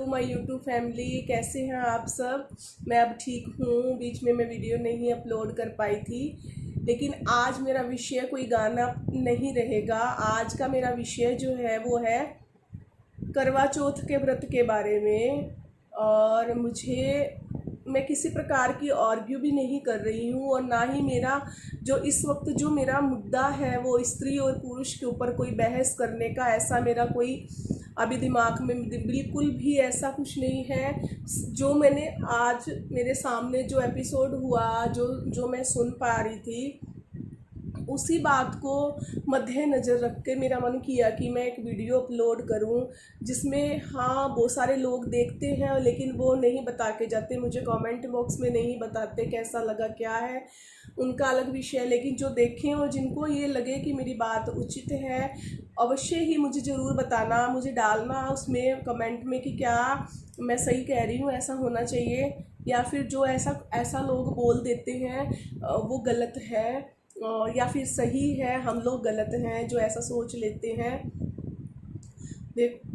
My YouTube family, कैसे हैं आप सब। मैं अब ठीक हूँ। बीच में मैं वीडियो नहीं अपलोड कर पाई थी, लेकिन आज मेरा विषय कोई गाना नहीं रहेगा। आज का मेरा विषय जो है वो है करवा चौथ के व्रत के बारे में। और मैं किसी प्रकार की आर्ग्यू भी नहीं कर रही हूँ, और ना ही मेरा इस वक्त जो मेरा मुद्दा है वो स्त्री और पुरुष के ऊपर कोई बहस करने का ऐसा मेरा कोई अभी दिमाग में बिल्कुल भी ऐसा कुछ नहीं है। जो मैंने आज मेरे सामने जो एपिसोड हुआ, जो मैं सुन पा रही थी, उसी बात को मद्देनज़र रख के मेरा मन किया कि मैं एक वीडियो अपलोड करूं, जिसमें बहुत सारे लोग देखते हैं लेकिन वो नहीं बता के जाते, मुझे कमेंट बॉक्स में नहीं बताते कैसा लगा, क्या है उनका अलग विषय है। लेकिन जो देखें और जिनको ये लगे कि मेरी बात उचित है, अवश्य ही मुझे ज़रूर बताना, मुझे डालना उसमें कमेंट में कि क्या मैं सही कह रही हूँ, ऐसा होना चाहिए, या फिर जो ऐसा लोग बोल देते हैं वो गलत है, या फिर सही है, हम लोग गलत हैं जो ऐसा सोच लेते हैं।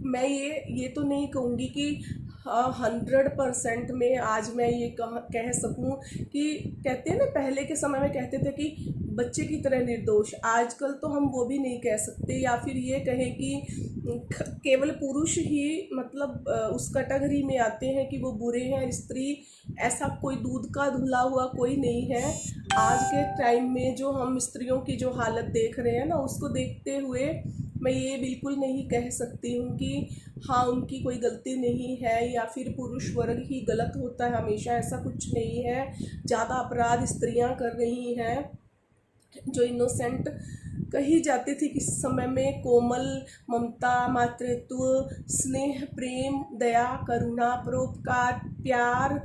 मैं ये तो नहीं कहूँगी कि 100% में आज मैं ये कह सकूँ कि कहते हैं ना, पहले के समय में कहते थे कि बच्चे की तरह निर्दोष। आजकल तो हम वो भी नहीं कह सकते, या फिर ये कहें कि केवल पुरुष ही मतलब उस कैटेगरी में आते हैं कि वो बुरे हैं। स्त्री ऐसा कोई दूध का धुला हुआ कोई नहीं है। आज के टाइम में जो हम स्त्रियों की जो हालत देख रहे हैं ना, उसको देखते हुए मैं ये बिल्कुल नहीं कह सकती हूँ कि उनकी कोई गलती नहीं है या फिर पुरुष वर्ग ही गलत होता है हमेशा। ऐसा कुछ नहीं है। ज़्यादा अपराध स्त्रियाँ कर रही हैं, जो इनोसेंट कही जाती थी किस समय में, कोमल, ममता, मातृत्व, स्नेह, प्रेम, दया, करुणा, परोपकार, प्यार,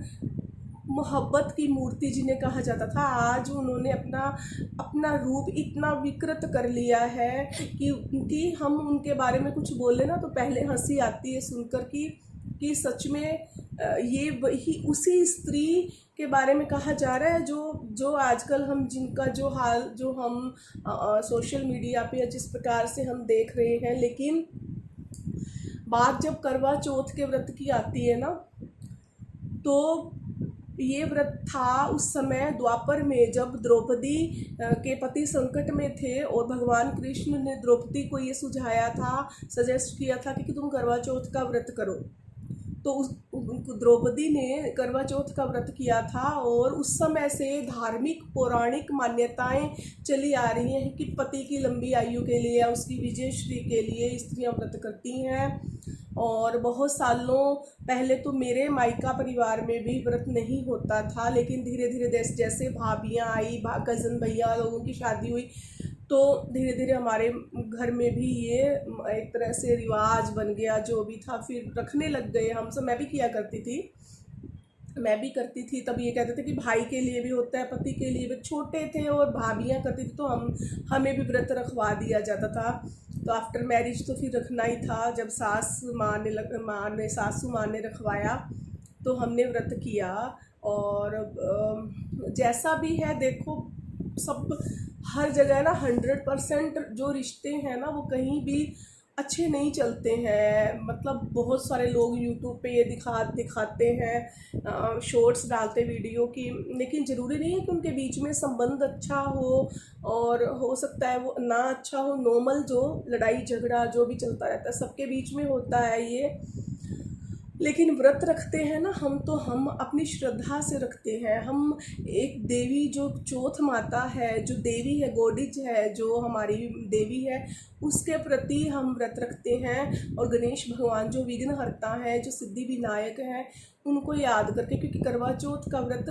मोहब्बत की मूर्ति जिन्हें कहा जाता था, आज उन्होंने अपना रूप इतना विकृत कर लिया है कि हम उनके बारे में कुछ बोले ना तो पहले हंसी आती है सुनकर कि सच में ये वही उसी स्त्री के बारे में कहा जा रहा है जो आजकल हम जिनका जो हम सोशल मीडिया पे जिस प्रकार से हम देख रहे हैं। लेकिन बात जब करवा चौथ के व्रत की आती है ना, तो ये व्रत था उस समय द्वापर में, जब द्रौपदी के पति संकट में थे और भगवान कृष्ण ने द्रौपदी को ये सुझाया था, सजेस्ट किया था कि तुम करवा चौथ का व्रत करो। तो द्रौपदी ने करवा चौथ का व्रत किया था, और उस समय से धार्मिक पौराणिक मान्यताएं चली आ रही हैं कि पति की लंबी आयु के लिए या उसकी विजयश्री के लिए स्त्रियां व्रत करती हैं। और बहुत सालों पहले तो मेरे मायका परिवार में भी व्रत नहीं होता था, लेकिन धीरे धीरे जैसे भाभियाँ आई, कज़न भैया लोगों की शादी हुई, तो धीरे धीरे हमारे घर में भी ये एक तरह से रिवाज बन गया। जो भी था फिर रखने लग गए हम सब। मैं भी करती थी। तब ये कहते थे कि भाई के लिए भी होता है, पति के लिए भी। छोटे थे और भाभियाँ करती थी, तो हमें भी व्रत रखवा दिया जाता था। तो आफ्टर मैरिज तो फिर रखना ही था। जब सासू माँ ने रखवाया तो हमने व्रत किया। और जैसा भी है, देखो, सब हर जगह ना 100% जो रिश्ते हैं ना वो कहीं भी अच्छे नहीं चलते हैं। मतलब बहुत सारे लोग यूट्यूब पे ये दिखाते हैं, शॉर्ट्स डालते वीडियो की, लेकिन ज़रूरी नहीं है कि उनके बीच में संबंध अच्छा हो, और हो सकता है वो ना अच्छा हो। नॉर्मल जो लड़ाई झगड़ा जो भी चलता रहता है सबके बीच में होता है ये। लेकिन व्रत रखते हैं ना हम अपनी श्रद्धा से रखते हैं। हम एक देवी जो चौथ माता है, जो देवी है, गॉडेज है, जो हमारी देवी है, उसके प्रति हम व्रत रखते हैं। और गणेश भगवान जो विघ्नहर्ता है, जो सिद्धि विनायक हैं, उनको याद करके, क्योंकि करवा चौथ का व्रत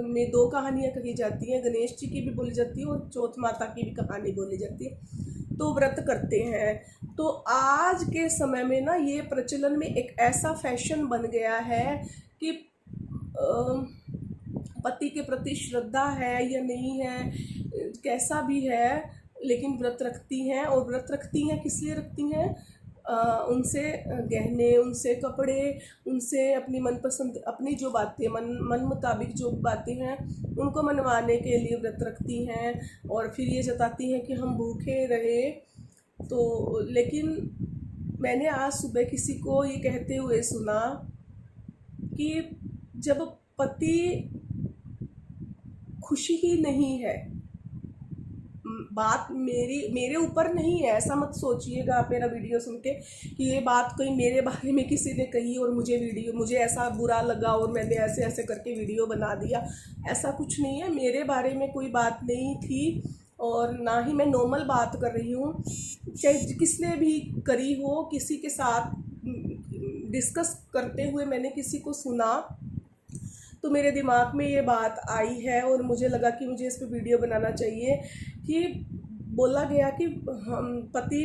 में 2 कहानियाँ कही जाती हैं, गणेश जी की भी बोली जाती है और चौथ माता की भी कहानी बोली जाती है, तो व्रत करते हैं। तो आज के समय में ना ये प्रचलन में एक ऐसा फैशन बन गया है कि पति के प्रति श्रद्धा है या नहीं है, कैसा भी है, लेकिन व्रत रखती हैं। और व्रत रखती हैं किस लिए रखती हैं? उनसे गहने, उनसे कपड़े, उनसे अपनी मनपसंद, अपनी जो बातें मन मुताबिक जो बातें हैं उनको मनवाने के लिए व्रत रखती हैं। और फिर ये जताती हैं कि हम भूखे रहे। तो लेकिन मैंने आज सुबह किसी को ये कहते हुए सुना कि जब पति खुशी ही नहीं है, बात मेरे ऊपर नहीं है, ऐसा मत सोचिएगा आप मेरा वीडियो सुन के कि ये बात कोई मेरे बारे में किसी ने कही और मुझे ऐसा बुरा लगा और मैंने ऐसे ऐसे करके वीडियो बना दिया। ऐसा कुछ नहीं है, मेरे बारे में कोई बात नहीं थी और ना ही मैं नॉर्मल बात कर रही हूँ। चाहे किसने भी करी हो, किसी के साथ डिस्कस करते हुए मैंने किसी को सुना तो मेरे दिमाग में ये बात आई है और मुझे लगा कि मुझे इस पर वीडियो बनाना चाहिए। कि बोला गया कि हम पति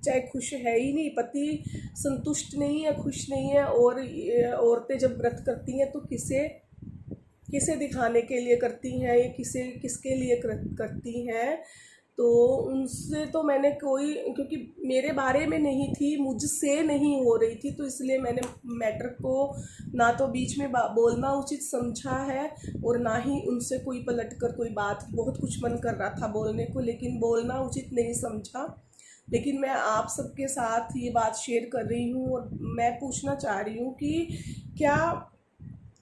चाहे खुश है ही नहीं, पति संतुष्ट नहीं है, खुश नहीं है, और औरतें जब व्रत करती हैं तो किसे दिखाने के लिए करती हैं, ये किसके लिए करती हैं। तो उनसे तो मैंने क्योंकि मेरे बारे में नहीं थी, मुझसे नहीं हो रही थी, तो इसलिए मैंने मैटर को ना तो बीच में बोलना उचित समझा है और ना ही उनसे कोई पलट कर कोई बात। बहुत कुछ मन कर रहा था बोलने को, लेकिन बोलना उचित नहीं समझा। लेकिन मैं आप सबके साथ ये बात शेयर कर रही हूँ और मैं पूछना चाह रही हूँ कि क्या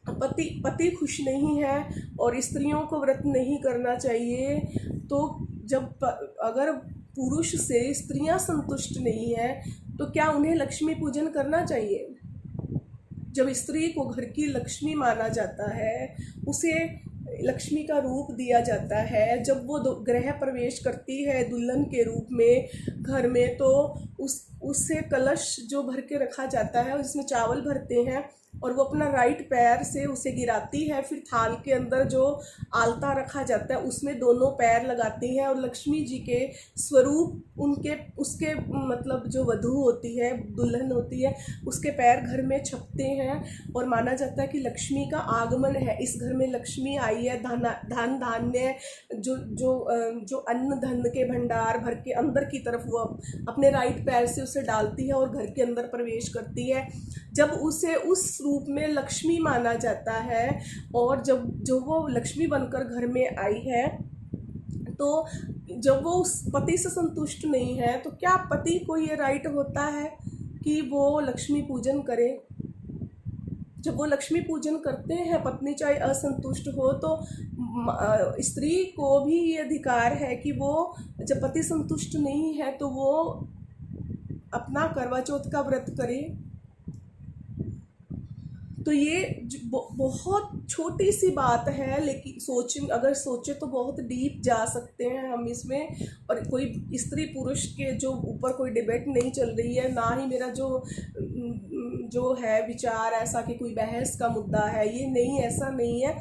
पति खुश नहीं है और स्त्रियों को व्रत नहीं करना चाहिए? तो अगर पुरुष से स्त्रियां संतुष्ट नहीं है तो क्या उन्हें लक्ष्मी पूजन करना चाहिए? जब स्त्री को घर की लक्ष्मी माना जाता है, उसे लक्ष्मी का रूप दिया जाता है, जब वो गृह प्रवेश करती है दुल्हन के रूप में घर में, तो उससे कलश जो भर के रखा जाता है, जिसमें चावल भरते हैं और वो अपना राइट पैर से उसे गिराती है। फिर थाल के अंदर जो आलता रखा जाता है उसमें दोनों पैर लगाती हैं और लक्ष्मी जी के स्वरूप उसके मतलब जो वधू होती है, दुल्हन होती है, उसके पैर घर में छपते हैं और माना जाता है कि लक्ष्मी का आगमन है, इस घर में लक्ष्मी आई है। धन धान्य जो अन्न धन के भंडार भर के अंदर की तरफ वो अपने राइट पैर से उसे डालती है और घर के अंदर प्रवेश करती है। जब उसे उस रूप में लक्ष्मी माना जाता है और जब वो लक्ष्मी बनकर घर में आई है, तो जब वो उस पति से संतुष्ट नहीं है तो क्या पति को ये राइट होता है कि वो लक्ष्मी पूजन करे? जब वो लक्ष्मी पूजन करते हैं, पत्नी चाहे असंतुष्ट हो, तो स्त्री को भी ये अधिकार है कि वो जब पति संतुष्ट नहीं है तो वो अपना करवा चौथ का व्रत करे। तो ये बहुत छोटी सी बात है, लेकिन अगर सोचे तो बहुत डीप जा सकते हैं हम इसमें। और कोई स्त्री पुरुष के जो ऊपर कोई डिबेट नहीं चल रही है, ना ही मेरा जो है विचार ऐसा कि कोई बहस का मुद्दा है, ये नहीं, ऐसा नहीं है।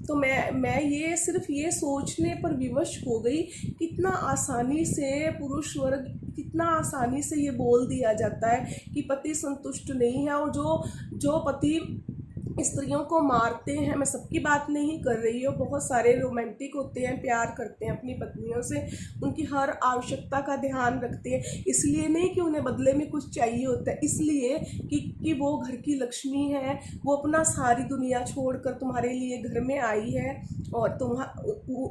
तो मैं ये सिर्फ ये सोचने पर विवश हो गई, कितना आसानी से पुरुष वर्ग, कितना आसानी से ये बोल दिया जाता है कि पति संतुष्ट नहीं है। और जो पति स्त्रियों को मारते हैं, मैं सबकी बात नहीं कर रही हूँ, बहुत सारे रोमांटिक होते हैं, प्यार करते हैं अपनी पत्नियों से, उनकी हर आवश्यकता का ध्यान रखते हैं, इसलिए नहीं कि उन्हें बदले में कुछ चाहिए होता है, इसलिए कि वो घर की लक्ष्मी है, वो अपना सारी दुनिया छोड़कर तुम्हारे लिए घर में आई है और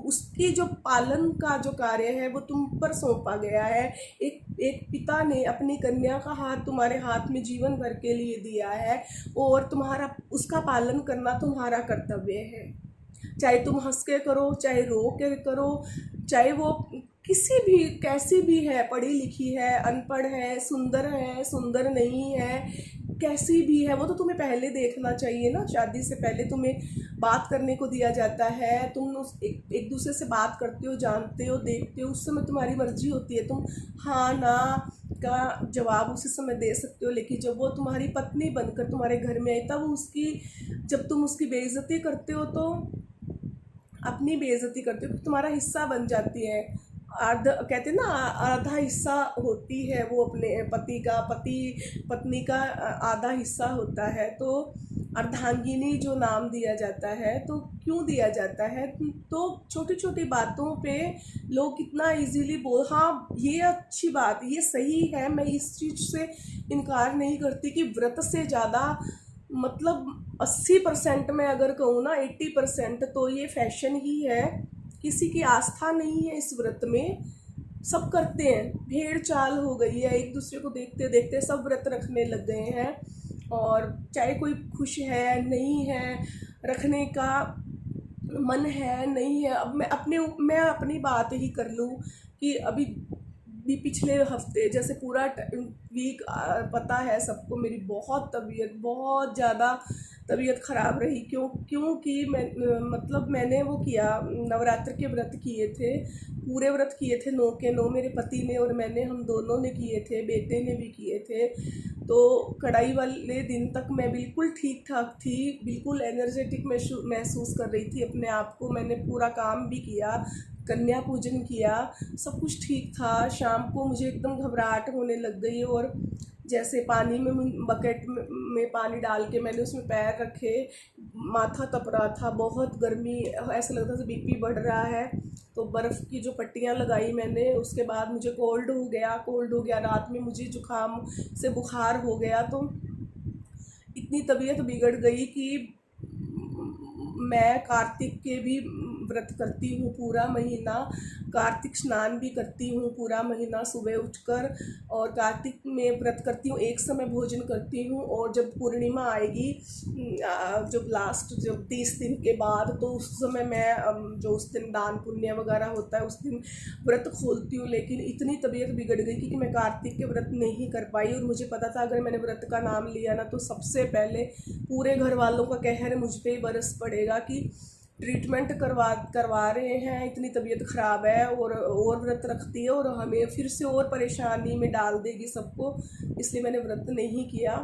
उसकी जो पालन का जो कार्य है वो तुम पर सौंपा गया है। एक पिता ने अपनी कन्या का हाथ तुम्हारे हाथ में जीवन भर के लिए दिया है और उसका पालन करना तुम्हारा कर्तव्य है। चाहे तुम हंस के करो, चाहे रो के करो, चाहे वो कैसी भी है, पढ़ी लिखी है, अनपढ़ है, सुंदर नहीं है, कैसी भी है, वो तो तुम्हें पहले देखना चाहिए ना। शादी से पहले तुम्हें बात करने को दिया जाता है, तुम एक दूसरे से बात करते हो, जानते हो, देखते हो, उस समय तुम्हारी मर्जी होती है, तुम हाँ ना का जवाब उसी समय दे सकते हो। लेकिन जब वो तुम्हारी पत्नी बनकर तुम्हारे घर में आई, तब जब तुम उसकी बेइज्जती करते हो तो अपनी बेइज्जती करते हो, तुम्हारा हिस्सा बन जाती है। कहते हैं ना, आधा हिस्सा होती है वो अपने पत्नी का आधा हिस्सा होता है। तो अर्धांगिनी जो नाम दिया जाता है, तो क्यों दिया जाता है? तो छोटी छोटी बातों पे लोग कितना इजीली हाँ ये अच्छी बात, ये सही है, मैं इस चीज़ से इनकार नहीं करती कि व्रत से ज़्यादा मतलब 80% में अगर कहूँ ना 80% तो ये फैशन ही है। किसी की आस्था नहीं है इस व्रत में, सब करते हैं, भेड़ चाल हो गई है, एक दूसरे को देखते देखते सब व्रत रखने लग गए हैं। और चाहे कोई खुश है नहीं है, रखने का मन है नहीं है। अब मैं अपनी बात ही कर लूँ कि अभी भी पिछले हफ्ते जैसे पूरा वीक पता है सबको मेरी बहुत ज़्यादा तबीयत ख़राब रही। क्योंकि मतलब मैंने वो किया, नवरात्र के व्रत किए थे, पूरे व्रत किए थे 9 के 9, मेरे पति ने और मैंने, हम दोनों ने किए थे, बेटे ने भी किए थे। तो कढ़ाई वाले दिन तक मैं बिल्कुल ठीक ठाक थी, बिल्कुल एनर्जेटिक महसूस कर रही थी अपने आप को। मैंने पूरा काम भी किया, कन्या पूजन किया, सब कुछ ठीक था। शाम को मुझे एकदम घबराहट होने लग गई और जैसे पानी में बकेट में पानी डाल के मैंने उसमें पैर रखे, माथा तप रहा था, बहुत गर्मी, ऐसा लगता था बीपी बढ़ रहा है। तो बर्फ़ की जो पट्टियाँ लगाई मैंने, उसके बाद मुझे कोल्ड हो गया। रात में मुझे जुकाम से बुखार हो गया। तो इतनी तबीयत बिगड़ गई कि मैं कार्तिक के भी व्रत करती हूँ पूरा महीना, कार्तिक स्नान भी करती हूँ पूरा महीना सुबह उठकर, और कार्तिक में व्रत करती हूँ, एक समय भोजन करती हूँ। और जब पूर्णिमा आएगी, जब 30 दिन के बाद, तो उस समय मैं जो उस दिन दान पुण्य वगैरह होता है उस दिन व्रत खोलती हूँ। लेकिन इतनी तबीयत बिगड़ गई कि मैं कार्तिक के व्रत नहीं कर पाई। और मुझे पता था अगर मैंने व्रत का नाम लिया ना तो सबसे पहले पूरे घर वालों का कहर मुझ पे ही बरस पड़ेगा कि ट्रीटमेंट करवा रहे हैं, इतनी तबीयत ख़राब है और व्रत रखती है और हमें फिर से और परेशानी में डाल देगी सबको, इसलिए मैंने व्रत नहीं किया।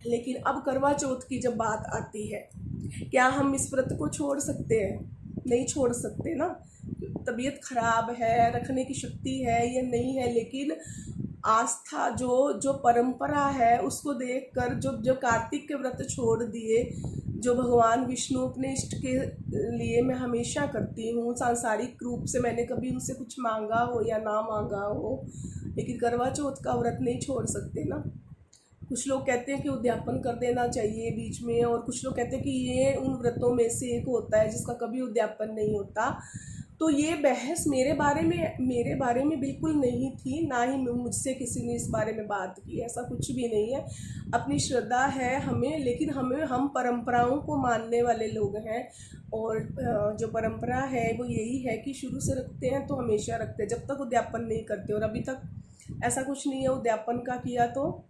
लेकिन अब करवा चौथ की जब बात आती है, क्या हम इस व्रत को छोड़ सकते हैं? नहीं छोड़ सकते ना। तबीयत ख़राब है, रखने की शक्ति है या नहीं है, लेकिन आस्था जो परंपरा है उसको देखकर जो कार्तिक के व्रत छोड़ दिए, जो भगवान विष्णु अपने इष्ट के लिए मैं हमेशा करती हूँ। सांसारिक रूप से मैंने कभी उनसे कुछ मांगा हो या ना मांगा हो, लेकिन करवा चौथ का व्रत नहीं छोड़ सकते ना। कुछ लोग कहते हैं कि उद्यापन कर देना चाहिए बीच में, और कुछ लोग कहते हैं कि ये उन व्रतों में से एक होता है जिसका कभी उद्यापन नहीं होता। तो ये बहस मेरे बारे में बिल्कुल नहीं थी, ना ही मुझसे किसी ने इस बारे में बात की, ऐसा कुछ भी नहीं है। अपनी श्रद्धा है हमें, लेकिन हम परंपराओं को मानने वाले लोग हैं। और जो परंपरा है वो यही है कि शुरू से रखते हैं तो हमेशा रखते हैं, जब तक उद्यापन नहीं करते। और अभी तक ऐसा कुछ नहीं है उद्यापन का किया तो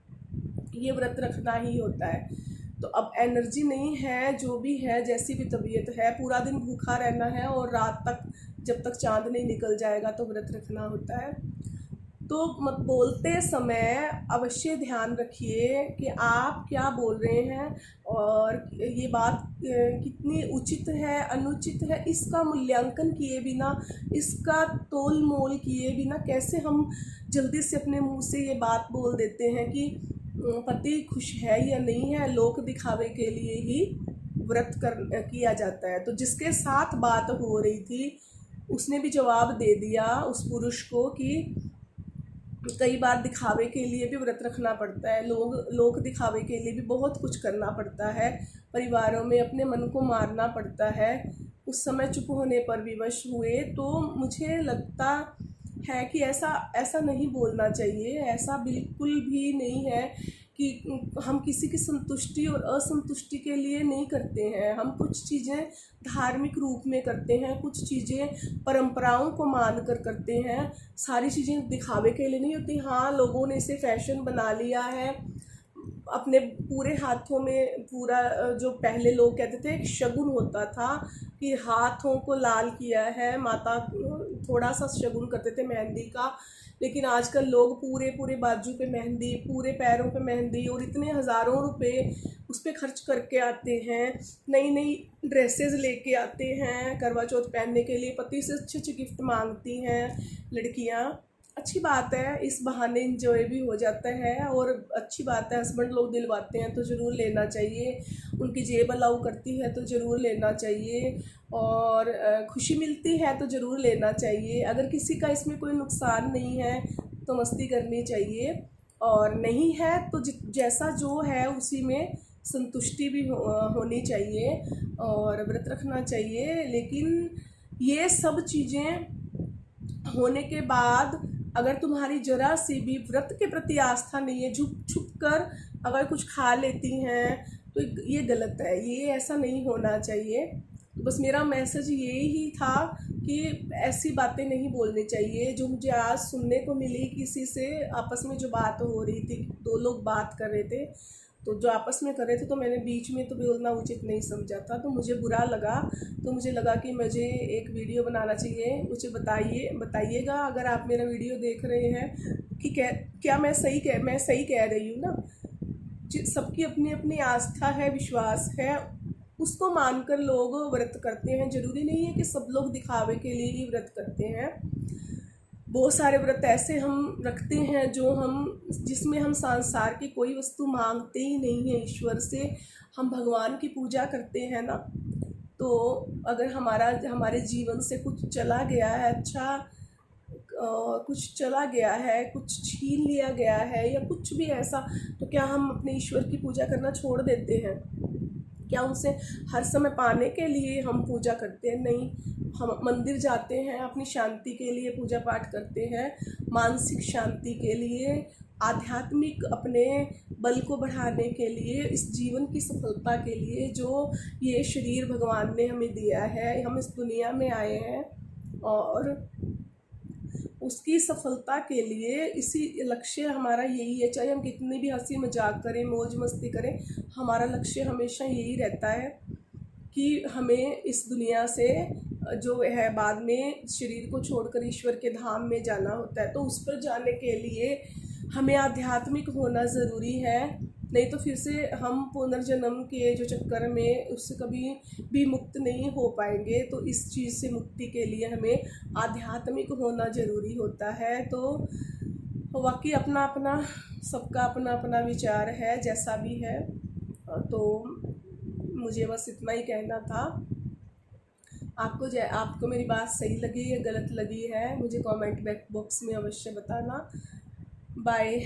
ये व्रत रखना ही होता है। तो अब एनर्जी नहीं है, जो भी है, जैसी भी तबीयत है, पूरा दिन भूखा रहना है और रात तक जब तक चाँद नहीं निकल जाएगा तो व्रत रखना होता है। तो बोलते समय अवश्य ध्यान रखिए कि आप क्या बोल रहे हैं और ये बात कितनी उचित है अनुचित है, इसका मूल्यांकन किए बिना, इसका तोल मोल किए बिना कैसे हम जल्दी से अपने मुंह से ये बात बोल देते हैं कि पति खुश है या नहीं है, लोक दिखावे के लिए ही व्रत किया जाता है। तो जिसके साथ बात हो रही थी उसने भी जवाब दे दिया उस पुरुष को कि कई बार दिखावे के लिए भी व्रत रखना पड़ता है, लोक दिखावे के लिए भी बहुत कुछ करना पड़ता है, परिवारों में अपने मन को मारना पड़ता है। उस समय चुप होने पर विवश हुए। तो मुझे लगता है कि ऐसा नहीं बोलना चाहिए, ऐसा बिल्कुल भी नहीं है कि हम किसी की संतुष्टि और असंतुष्टि के लिए नहीं करते हैं। हम कुछ चीज़ें धार्मिक रूप में करते हैं, कुछ चीज़ें परंपराओं को मान कर करते हैं, सारी चीज़ें दिखावे के लिए नहीं होती। हाँ, लोगों ने इसे फैशन बना लिया है, अपने पूरे हाथों में पूरा, जो पहले लोग कहते थे एक शगुन होता था कि हाथों को लाल किया है, माता थोड़ा सा शगुन करते थे मेहंदी का। लेकिन आजकल लोग पूरे बाजू पे मेहंदी, पूरे पैरों पे मेहंदी, और इतने हज़ारों रुपए उस पर खर्च करके आते हैं, नई ड्रेसेस लेके आते हैं करवा चौथ पहनने के लिए, पति से अच्छे गिफ्ट मांगती हैं लड़कियां। अच्छी बात है, इस बहाने इंजॉय भी हो जाता है, और अच्छी बात है हस्बैंड लोग दिलवाते हैं तो ज़रूर लेना चाहिए, उनकी जेब अलाउ करती है तो ज़रूर लेना चाहिए, और खुशी मिलती है तो ज़रूर लेना चाहिए। अगर किसी का इसमें कोई नुकसान नहीं है तो मस्ती करनी चाहिए, और नहीं है तो जैसा जो है उसी में संतुष्टि भी होनी चाहिए और व्रत रखना चाहिए। लेकिन ये सब चीज़ें होने के बाद अगर तुम्हारी जरा सी भी व्रत के प्रति आस्था नहीं है, छुप कर अगर कुछ खा लेती हैं तो ये गलत है, ये ऐसा नहीं होना चाहिए। तो बस मेरा मैसेज यही ही था कि ऐसी बातें नहीं बोलनी चाहिए। जो मुझे आज सुनने को मिली किसी से, आपस में जो बात हो रही थी, दो लोग बात कर रहे थे, तो जो आपस में कर रहे थे, तो मैंने बीच में तो बोलना उचित नहीं समझा था, तो मुझे बुरा लगा। तो मुझे लगा कि मुझे एक वीडियो बनाना चाहिए। मुझे बताइएगा अगर आप मेरा वीडियो देख रहे हैं कि क्या मैं सही कह रही हूँ ना। सबकी अपनी अपनी आस्था है, विश्वास है, उसको मानकर लोग व्रत करते हैं। जरूरी नहीं है कि सब लोग दिखावे के लिए ही व्रत करते हैं। बहुत सारे व्रत ऐसे हम रखते हैं जिसमें हम संसार की कोई वस्तु मांगते ही नहीं है ईश्वर से, हम भगवान की पूजा करते हैं ना। तो अगर हमारे जीवन से कुछ चला गया है, कुछ चला गया है, कुछ छीन लिया गया है या कुछ भी ऐसा, तो क्या हम अपने ईश्वर की पूजा करना छोड़ देते हैं? क्या उनसे हर समय पाने के लिए हम पूजा करते हैं? नहीं, हम मंदिर जाते हैं, अपनी शांति के लिए पूजा पाठ करते हैं, मानसिक शांति के लिए, आध्यात्मिक अपने बल को बढ़ाने के लिए, इस जीवन की सफलता के लिए। जो ये शरीर भगवान ने हमें दिया है, हम इस दुनिया में आए हैं और उसकी सफलता के लिए, इसी लक्ष्य हमारा यही है। चाहे हम कितनी भी हंसी मजाक करें, मौज मस्ती करें, हमारा लक्ष्य हमेशा यही रहता है कि हमें इस दुनिया से जो है बाद में शरीर को छोड़कर ईश्वर के धाम में जाना होता है। तो उस पर जाने के लिए हमें आध्यात्मिक होना ज़रूरी है। नहीं तो फिर से हम पुनर्जन्म के जो चक्कर में उससे कभी भी मुक्त नहीं हो पाएंगे। तो इस चीज़ से मुक्ति के लिए हमें आध्यात्मिक होना ज़रूरी होता है। तो वाकई अपना अपना सबका अपना अपना विचार है, जैसा भी है। तो मुझे बस इतना ही कहना था। आपको मेरी बात सही लगी या गलत लगी है, मुझे कमेंट बॉक्स में अवश्य बताना। बाय।